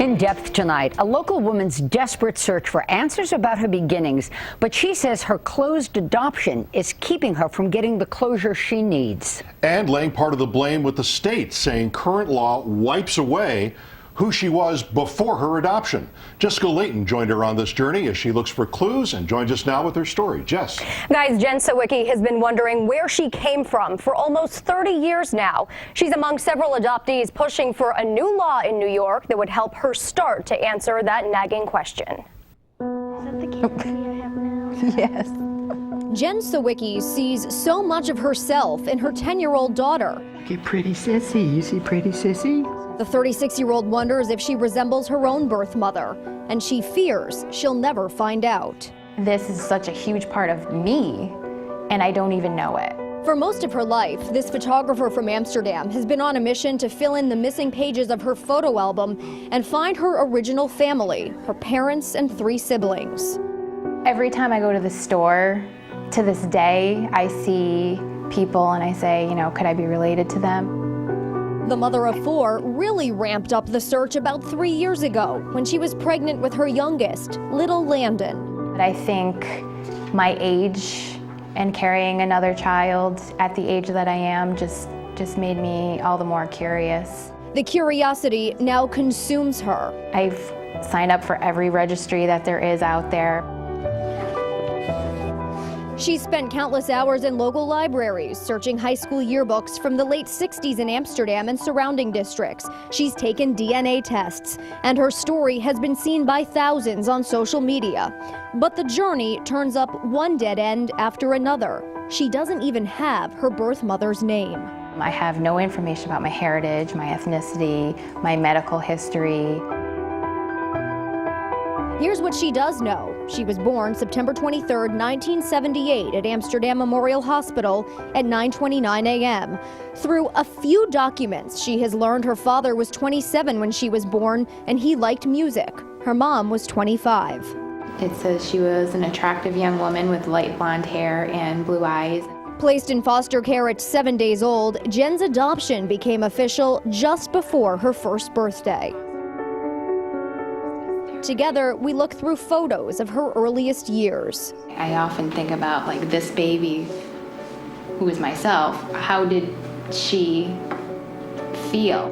In depth tonight, a local woman's desperate search for answers about her beginnings, but she says her closed adoption is keeping her from getting the closure she needs. And laying part of the blame with the state, saying current law wipes away who she was before her adoption. Jessica Layton joined her on this journey as she looks for clues and joins us now with her story. Jess. Guys, Jen Sawicki has been wondering where she came from for almost 30 years now. She's among several adoptees pushing for a new law in New York that would help her start to answer that nagging question. Is that the candy I have now? Yes. Jen Sawicki sees so much of herself in her 10-year-old daughter. Get pretty sissy. You see pretty sissy? The 36-year-old wonders if she resembles her own birth mother, and she fears she'll never find out. This is such a huge part of me, and I don't even know it. For most of her life, this photographer from Amsterdam has been on a mission to fill in the missing pages of her photo album and find her original family, her parents and 3 siblings. Every time I go to the store, to this day, I see people and I say, you know, could I be related to them? The mother of 4 really ramped up the search about 3 years ago when she was pregnant with her youngest, little Landon. But I think my age and carrying another child at the age that I am just made me all the more curious. The curiosity now consumes her. I've signed up for every registry that there is out there. She's spent countless hours in local libraries, searching high school yearbooks from the late 60s in Amsterdam and surrounding districts. She's taken DNA tests, and her story has been seen by thousands on social media. But the journey turns up one dead end after another. She doesn't even have her birth mother's name. I have no information about my heritage, my ethnicity, my medical history. Here's what she does know. She was born September 23, 1978 at Amsterdam Memorial Hospital at 9:29 a.m. Through a few documents, she has learned her father was 27 when she was born and he liked music. Her mom was 25. It says she was an attractive young woman with light blonde hair and blue eyes. Placed in foster care at 7 days old, Jen's adoption became official just before her first birthday. Together, we look through photos of her earliest years. I often think about, like, this baby, who is myself, how did she feel?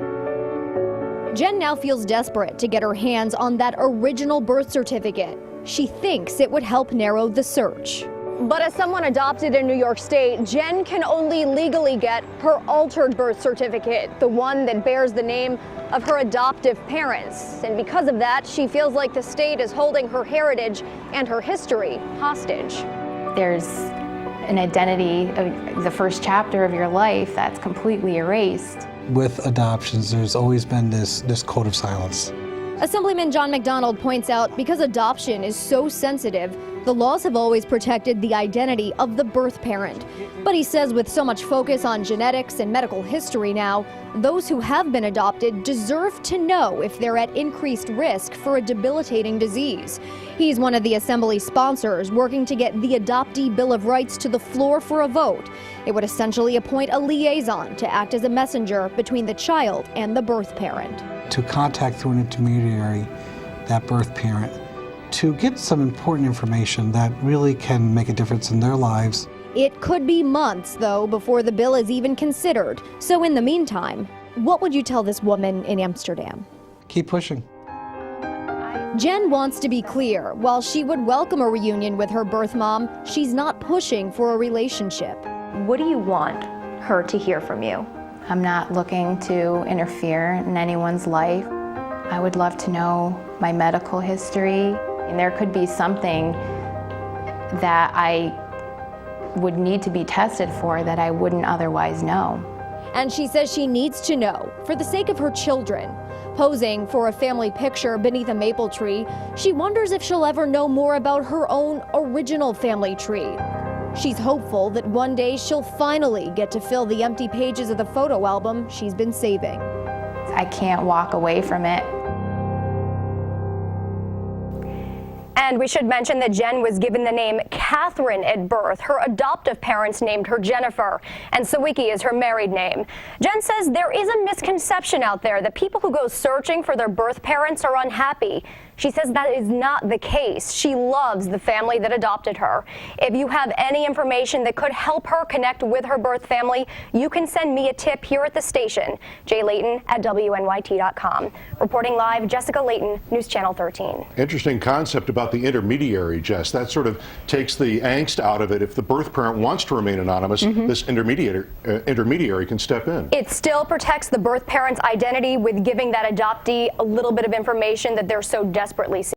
Jen now feels desperate to get her hands on that original birth certificate. She thinks it would help narrow the search. But as someone adopted in New York State, Jen can only legally get her altered birth certificate, the one that bears the name of her adoptive parents. And because of that, she feels like the state is holding her heritage and her history hostage. There's an identity of the first chapter of your life that's completely erased. With adoptions, there's always been this code of silence. Assemblyman John McDonald points out because adoption is so sensitive, the laws have always protected the identity of the birth parent. But he says with so much focus on genetics and medical history now, those who have been adopted deserve to know if they're at increased risk for a debilitating disease. He's one of the Assembly sponsors working to get the Adoptee Bill of Rights to the floor for a vote. It would essentially appoint a liaison to act as a messenger between the child and the birth parent. To contact through an intermediary that birth parent to get some important information that really can make a difference in their lives. It could be months, though, before the bill is even considered. So in the meantime, what would you tell this woman in Amsterdam? Keep pushing. Jen wants to be clear. While she would welcome a reunion with her birth mom, she's not pushing for a relationship. What do you want her to hear from you? I'm not looking to interfere in anyone's life. I would love to know my medical history. And there could be something that I would need to be tested for that I wouldn't otherwise know. And she says she needs to know for the sake of her children. Posing for a family picture beneath a maple tree, she wonders if she'll ever know more about her own original family tree. She's hopeful that one day she'll finally get to fill the empty pages of the photo album she's been saving. I can't walk away from it. And And we should mention that Jen was given the name Catherine at birth. Her adoptive parents named her Jennifer, and Sawiki is her married name. Jen says there is a misconception out there that people who go searching for their birth parents are unhappy. She says that is not the case. She loves the family that adopted her. If you have any information that could help her connect with her birth family, you can send me a tip here at the station. Layton at WNYT.com. Reporting live, Jessica Layton, News Channel 13. Interesting concept about the intermediary, Jess. That sort of takes the angst out of it. If the birth parent wants to remain anonymous, this intermediary can step in. It still protects the birth parent's identity with giving that adoptee a little bit of information that they're so desperately seeking.